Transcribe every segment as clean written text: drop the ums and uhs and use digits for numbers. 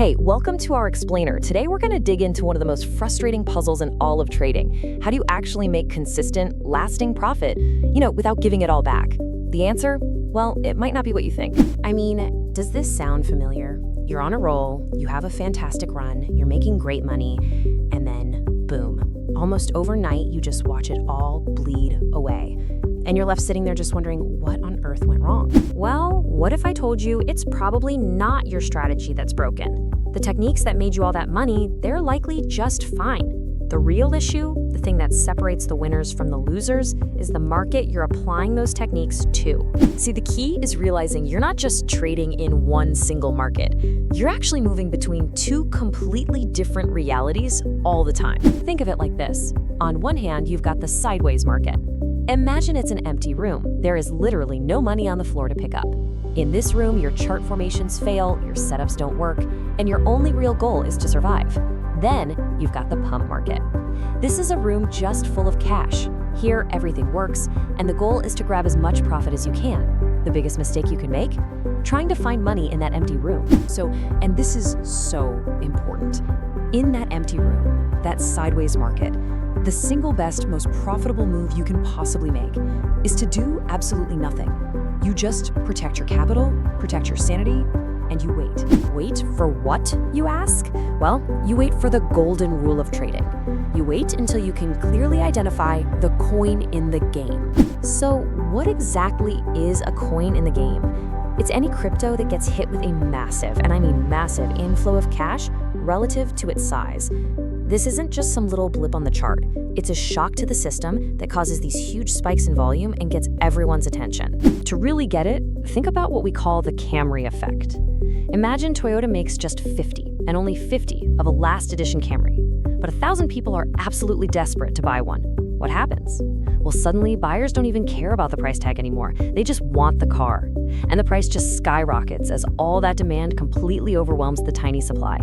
Hey, welcome to our explainer. Today we're going to dig into one of the most frustrating puzzles in all of trading. How do you actually make consistent, lasting profit, without giving it all back? The answer? Well, it might not be what you think. I mean, does this sound familiar? You're on a roll, you have a fantastic run, you're making great money, and then boom. Almost overnight, you just watch it all bleed away. And you're left sitting there just wondering, what on earth went wrong? Well, what if I told you it's probably not your strategy that's broken? The techniques that made you all that money, they're likely just fine. The real issue, the thing that separates the winners from the losers, is the market you're applying those techniques to. See, the key is realizing you're not just trading in one single market. You're actually moving between two completely different realities all the time. Think of it like this. On one hand, you've got the sideways market. Imagine it's an empty room. There is literally no money on the floor to pick up. In this room, your chart formations fail, your setups don't work, and your only real goal is to survive. Then, you've got the pump market. This is a room just full of cash. Here, everything works, and the goal is to grab as much profit as you can. The biggest mistake you can make? Trying to find money in that empty room. And this is so important. In that empty room, that sideways market, the single best, most profitable move you can possibly make is to do absolutely nothing. You just protect your capital, protect your sanity, and you wait. Wait for what, you ask? Well, you wait for the golden rule of trading. You wait until you can clearly identify the coin in the game. So, what exactly is a coin in the game? It's any crypto that gets hit with a massive, and I mean massive, inflow of cash relative to its size. This isn't just some little blip on the chart. It's a shock to the system that causes these huge spikes in volume and gets everyone's attention. To really get it, think about what we call the Camry effect. Imagine Toyota makes just 50, and only 50 of a last edition Camry. But 1,000 people are absolutely desperate to buy one. What happens? Well, suddenly buyers don't even care about the price tag anymore. They just want the car. And the price just skyrockets as all that demand completely overwhelms the tiny supply.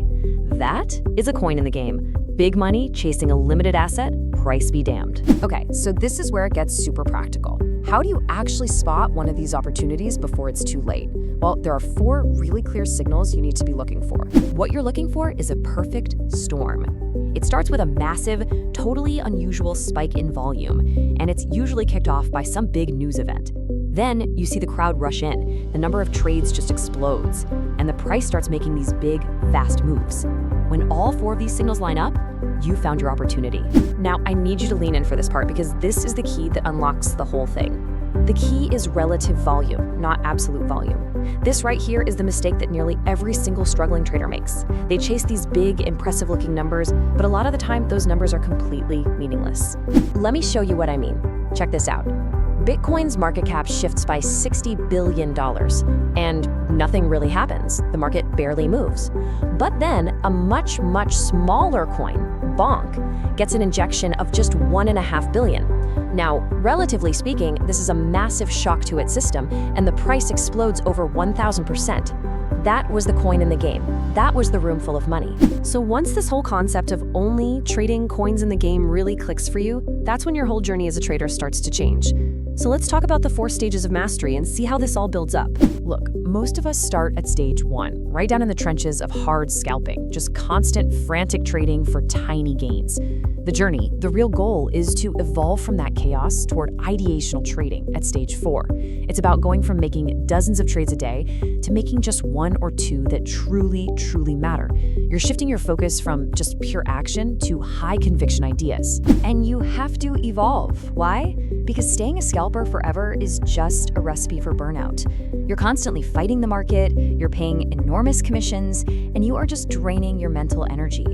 That is a coin in the game. Big money chasing a limited asset, price be damned. Okay, so this is where it gets super practical. How do you actually spot one of these opportunities before it's too late? Well, there are 4 really clear signals you need to be looking for. What you're looking for is a perfect storm. It starts with a massive, totally unusual spike in volume, and it's usually kicked off by some big news event. Then you see the crowd rush in, the number of trades just explodes, and the price starts making these big, fast moves. When all 4 of these signals line up, you found your opportunity. Now, I need you to lean in for this part because this is the key that unlocks the whole thing. The key is relative volume, not absolute volume. This right here is the mistake that nearly every single struggling trader makes. They chase these big, impressive-looking numbers, but a lot of the time, those numbers are completely meaningless. Let me show you what I mean. Check this out. Bitcoin's market cap shifts by $60 billion, and nothing really happens. The market barely moves. But then, a much, much smaller coin, Bonk, gets an injection of just $1.5 billion. Now, relatively speaking, this is a massive shock to its system, and the price explodes over 1,000%. That was the coin in the game. That was the room full of money. So once this whole concept of only trading coins in the game really clicks for you, that's when your whole journey as a trader starts to change. So let's talk about the 4 stages of mastery and see how this all builds up. Look, most of us start at stage 1, right down in the trenches of hard scalping, just constant, frantic trading for tiny gains. The journey, the real goal, is to evolve from that chaos toward ideational trading at stage 4. It's about going from making dozens of trades a day to making just 1 or 2 that truly, truly matter. You're shifting your focus from just pure action to high conviction ideas. And you have to evolve. Why? Because staying a scalper forever is just a recipe for burnout. You're constantly fighting the market, you're paying enormous commissions, and you are just draining your mental energy.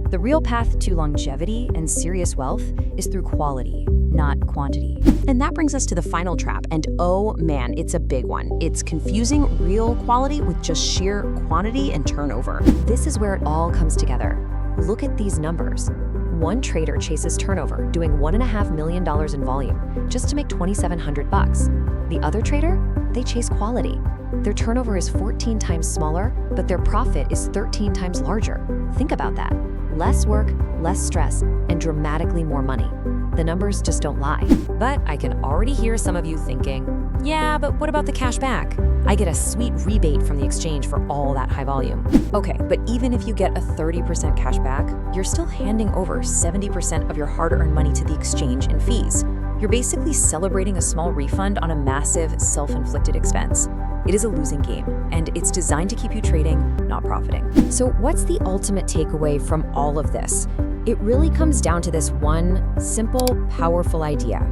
The real path to longevity and serious wealth is through quality, not quantity. And that brings us to the final trap, and oh man, it's a big one. It's confusing real quality with just sheer quantity and turnover. This is where it all comes together. Look at these numbers. One trader chases turnover, doing $1.5 million in volume, just to make $2,700. The other trader, they chase quality. Their turnover is 14 times smaller, but their profit is 13 times larger. Think about that. Less work, less stress, and dramatically more money. The numbers just don't lie. But I can already hear some of you thinking, yeah, but what about the cash back? I get a sweet rebate from the exchange for all that high volume. Okay, but even if you get a 30% cash back, you're still handing over 70% of your hard-earned money to the exchange in fees. You're basically celebrating a small refund on a massive, self-inflicted expense. It is a losing game, and it's designed to keep you trading, not profiting. So what's the ultimate takeaway from all of this? It really comes down to this one simple, powerful idea.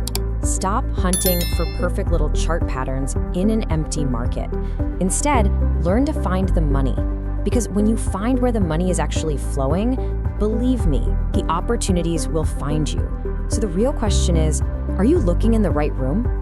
Stop hunting for perfect little chart patterns in an empty market. Instead, learn to find the money. Because when you find where the money is actually flowing, believe me, the opportunities will find you. So the real question is, are you looking in the right room?